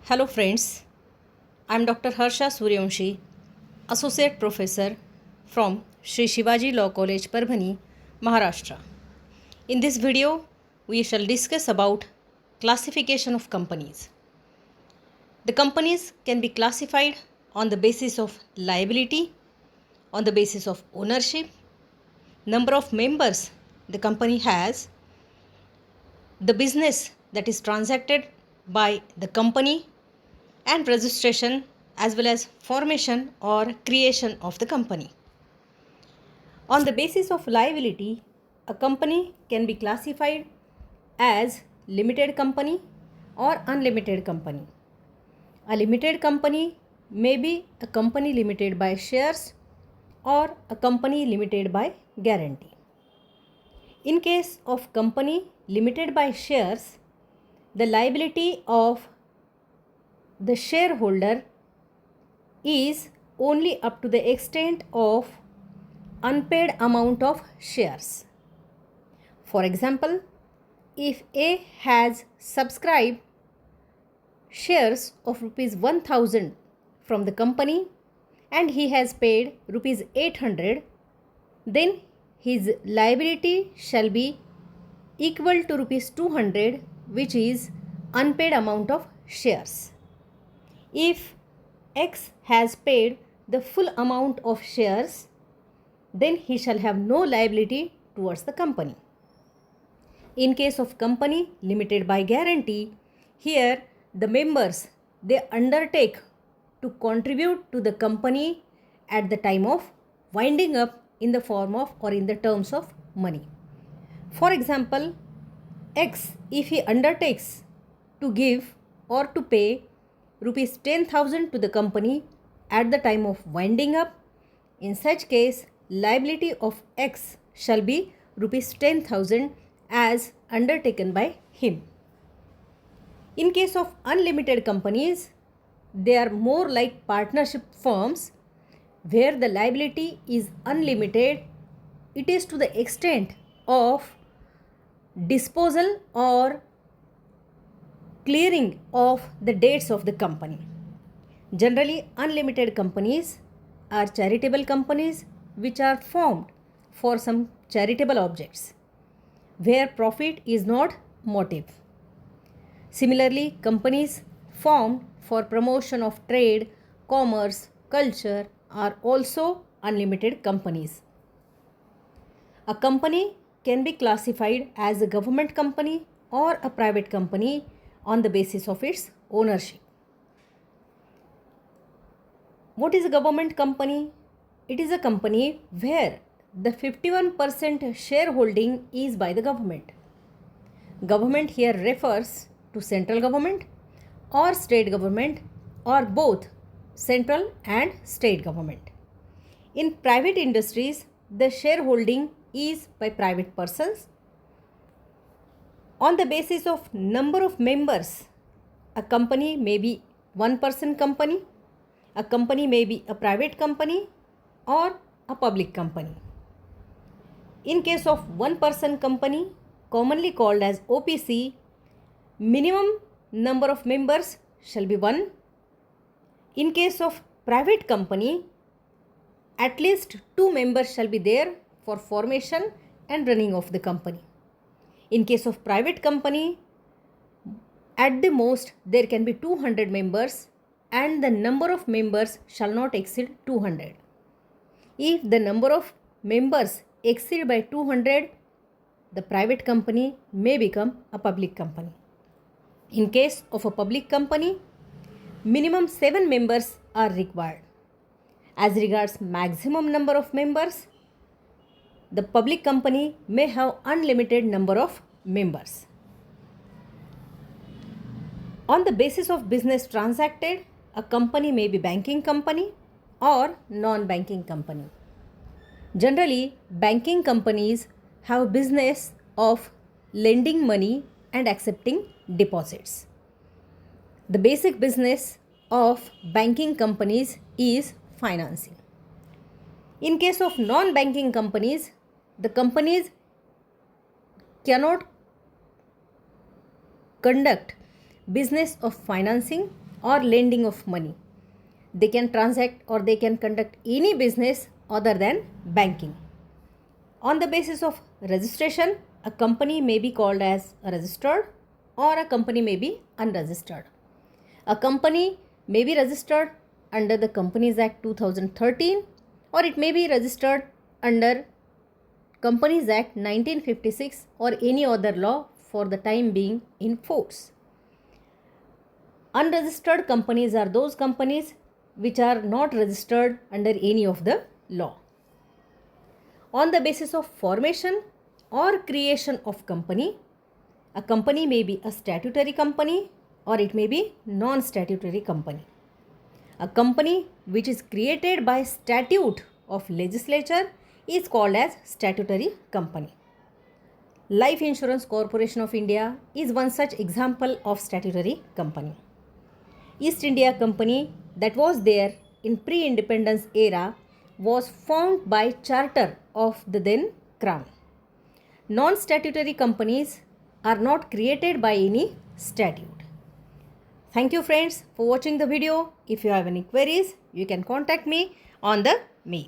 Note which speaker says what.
Speaker 1: Hello friends, I am Dr. Harsha Suryavanshi, Associate Professor from Sri Shivaji Law College, Parbhani, Maharashtra. In this video, we shall discuss about classification of companies. The companies can be classified on the basis of liability, on the basis of ownership, number of members the company has, the business that is transacted by the company, and registration as well as formation or creation of the company. On the basis of liability, a company can be classified as limited company or unlimited company. A limited company may be a company limited by shares or a company limited by guarantee. In case of company limited by shares, the liability of the shareholder is only up to the extent of unpaid amount of shares. For example, if A has subscribed shares of rupees 1000 from the company and he has paid rupees 800, then his liability shall be equal to rupees 200, which is unpaid amount of shares. If X has paid the full amount of shares, then he shall have no liability towards the company. In case of company limited by guarantee, here the members, they undertake to contribute to the company at the time of winding up in the form of or in the terms of money. For example, X, if he undertakes to give or to pay rupees 10,000 to the company at the time of winding up, in such case liability of X shall be rupees 10,000 as undertaken by him. In case of unlimited companies, they are more like partnership firms where the liability is unlimited. It is to the extent of disposal or clearing of the debts of the company. Generally, unlimited companies are charitable companies which are formed for some charitable objects where profit is not motive. Similarly, companies formed for promotion of trade, commerce, culture are also unlimited companies. A company can be classified as a government company or a private company on the basis of its ownership. What is a government company? It is a company where the 51% shareholding is by the government. Government here refers to central government or state government or both central and state government. In private industries, the shareholding is by private persons. On the basis of number of members, a company may be one person company, a company may be a private company or a public company. In case of one person company, commonly called as OPC, minimum number of members shall be 1. In case of private company, at least 2 members shall be there for formation and running of the company. In case of private company, at the most there can be 200 members and the number of members shall not exceed 200. If the number of members exceed by 200, the private company may become a public company. In case of a public company, minimum 7 members are required. As regards maximum number of members, the public company may have unlimited number of members. On the basis of business transacted, a company may be banking company or non-banking company. Generally, banking companies have business of lending money and accepting deposits. The basic business of banking companies is financing. In case of non-banking companies, the companies cannot conduct business of financing or lending of money. They can transact or they can conduct any business other than banking. On the basis of registration, a company may be called as registered or a company may be unregistered. A company may be registered under the Companies Act 2013 or it may be registered under Companies Act 1956 or any other law for the time being in force. Unregistered companies are those companies which are not registered under any of the law. On the basis of formation or creation of company, a company may be a statutory company or it may be non-statutory company. A company which is created by statute of legislature is called as statutory company. Life Insurance Corporation of India is one such example of statutory company. East India Company that was there in pre-independence era was formed by charter of the then Crown. Non-statutory companies are not created by any statute. Thank you friends for watching the video. If you have any queries, you can contact me on the mail.